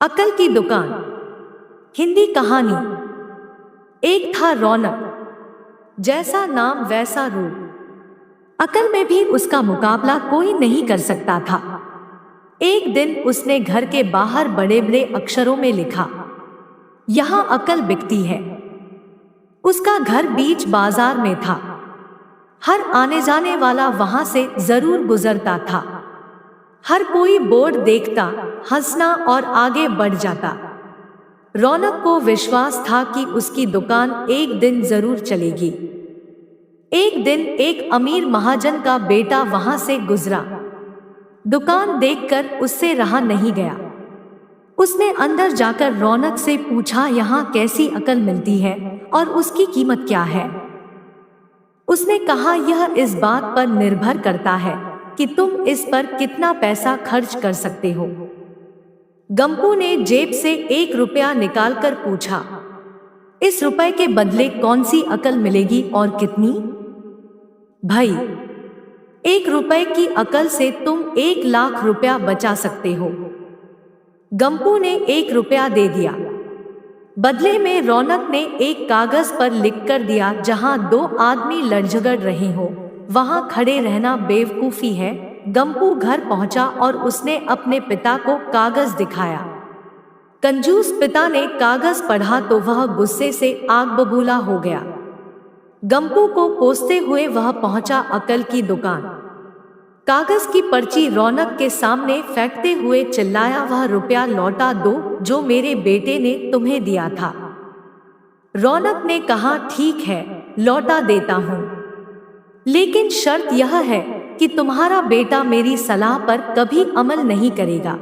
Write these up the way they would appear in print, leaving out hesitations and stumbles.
अकल की दुकान। हिंदी कहानी। एक था रौनक, जैसा नाम वैसा रूप। अकल में भी उसका मुकाबला कोई नहीं कर सकता था। एक दिन उसने घर के बाहर बड़े बड़े अक्षरों में लिखा, यहाँ अकल बिकती है। उसका घर बीच बाजार में था। हर आने जाने वाला वहां से जरूर गुजरता था। हर कोई बोर्ड देखता, हंसना और आगे बढ़ जाता। रौनक को विश्वास था कि उसकी दुकान एक दिन जरूर चलेगी। एक दिन एक अमीर महाजन का बेटा वहां से गुजरा। दुकान देखकर उससे रहा नहीं गया। उसने अंदर जाकर रौनक से पूछा, यहाँ कैसी अकल मिलती है और उसकी कीमत क्या है? उसने कहा, यह इस बात पर निर्भर करता है कि तुम इस पर कितना पैसा खर्च कर सकते हो। गंपू ने जेब से 1 रुपया निकालकर पूछा, इस रुपए के बदले कौन सी अकल मिलेगी और कितनी? भाई, 1 रुपए की अकल से तुम 1 लाख रुपया बचा सकते हो। गंपू ने 1 रुपया दे दिया। बदले में रौनक ने एक कागज पर लिखकर दिया, जहां 2 आदमी लड़ झगड़ रहे हो वहां खड़े रहना बेवकूफी है। गंपू घर पहुंचा और उसने अपने पिता को कागज दिखाया। कंजूस पिता ने कागज पढ़ा तो वह गुस्से से आग बबूला हो गया। गंपू को कोसते हुए वह पहुंचा अकल की दुकान। कागज की पर्ची रौनक के सामने फेंकते हुए चिल्लाया, वह रुपया लौटा दो जो मेरे बेटे ने तुम्हें दिया था। रौनक ने कहा, ठीक है, लौटा देता हूं, लेकिन शर्त यह है कि तुम्हारा बेटा मेरी सलाह पर कभी अमल नहीं करेगा।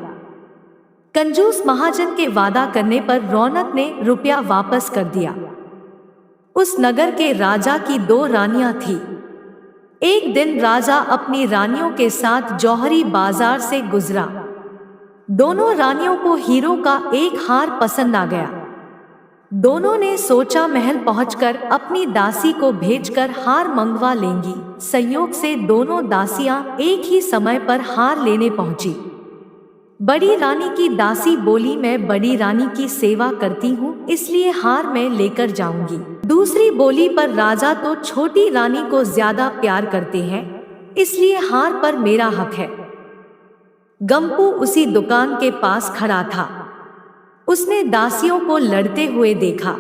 कंजूस महाजन के वादा करने पर रौनक ने रुपया वापस कर दिया। उस नगर के राजा की 2 रानियां थीं। एक दिन राजा अपनी रानियों के साथ जौहरी बाजार से गुजरा। दोनों रानियों को हीरो का एक हार पसंद आ गया। दोनों ने सोचा महल पहुंचकर अपनी दासी को भेजकर हार मंगवा लेंगी। संयोग से दोनों दासियां एक ही समय पर हार लेने पहुंची। बड़ी रानी की दासी बोली, मैं बड़ी रानी की सेवा करती हूँ, इसलिए हार मैं लेकर जाऊंगी। दूसरी बोली, पर राजा तो छोटी रानी को ज्यादा प्यार करते हैं, इसलिए हार पर मेरा हक है। गंपू उसी दुकान के पास खड़ा था। उसने दासियों को लड़ते हुए देखा।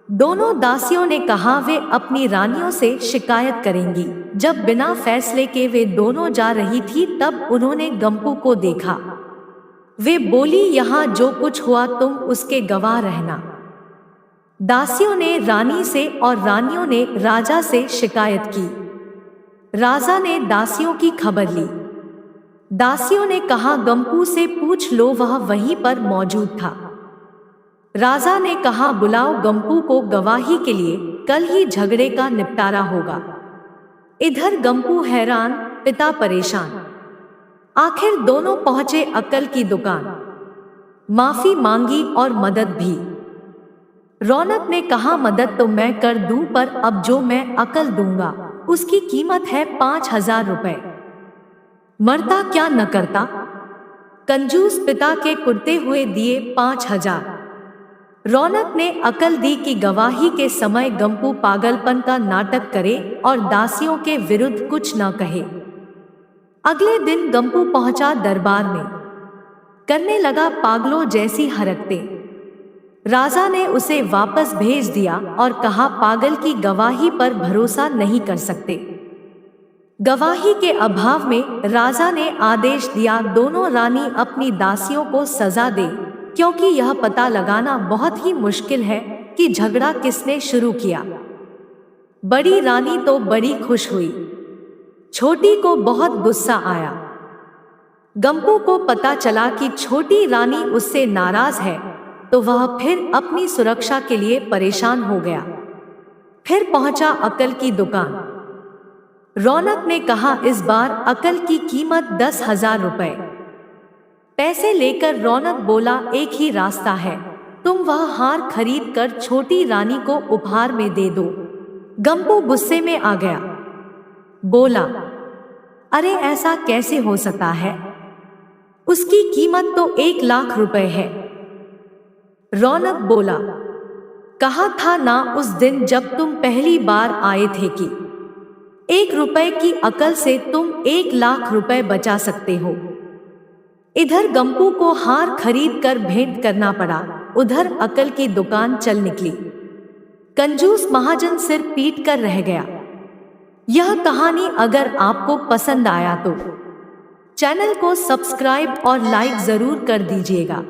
दोनों दासियों ने कहा वे अपनी रानियों से शिकायत करेंगी। जब बिना फैसले के वे दोनों जा रही थी तब उन्होंने गंपू को देखा। वे बोली, यहाँ जो कुछ हुआ तुम उसके गवाह रहना। दासियों ने रानी से और रानियों ने राजा से शिकायत की। राजा ने दासियों की खबर ली। दासियों ने कहा, गंपू से पूछ लो, वह वहीं पर मौजूद था। राजा ने कहा, बुलाओ गंपू को गवाही के लिए, कल ही झगड़े का निपटारा होगा। इधर गंपू हैरान, पिता परेशान। आखिर दोनों पहुंचे अकल की दुकान। माफी मांगी और मदद भी। रौनक ने कहा, मदद तो मैं कर दूं, पर अब जो मैं अकल दूंगा उसकी कीमत है 5000 रुपए। मरता क्या न करता। कंजूस पिता के कुर्ते हुए दिए 5000। रौनक ने अकल दी कि गवाही के समय गंपू पागलपन का नाटक करे और दासियों के विरुद्ध कुछ न कहे। अगले दिन गंपू पहुंचा दरबार में। करने लगा पागलों जैसी हरकतें। राजा ने उसे वापस भेज दिया और कहा, पागल की गवाही पर भरोसा नहीं कर सकते। गवाही के अभाव में राजा ने आदेश दिया, दोनों रानी अपनी दासियों को सजा दे, क्योंकि यह पता लगाना बहुत ही मुश्किल है कि झगड़ा किसने शुरू किया। बड़ी रानी तो बड़ी खुश हुई, छोटी को बहुत गुस्सा आया। गंपू को पता चला कि छोटी रानी उससे नाराज है, तो वह फिर अपनी सुरक्षा के लिए परेशान हो गया। फिर पहुंचा अकल की दुकान। रौनक ने कहा, इस बार अकल की कीमत 10,000 रुपए। पैसे लेकर रौनक बोला, एक ही रास्ता है, तुम वह हार खरीद कर छोटी रानी को उपहार में दे दो। गंपू गुस्से में आ गया। बोला, अरे ऐसा कैसे हो सकता है? उसकी कीमत तो 1 लाख रुपए है। रौनक बोला, कहा था ना उस दिन जब तुम पहली बार आए थे कि 1 रुपए की अकल से तुम 1 लाख रुपए बचा सकते हो। इधर गंपू को हार खरीद कर भेंट करना पड़ा, उधर अकल की दुकान चल निकली। कंजूस महाजन सिर पीट कर रह गया। यह कहानी अगर आपको पसंद आया तो चैनल को सब्सक्राइब और लाइक जरूर कर दीजिएगा।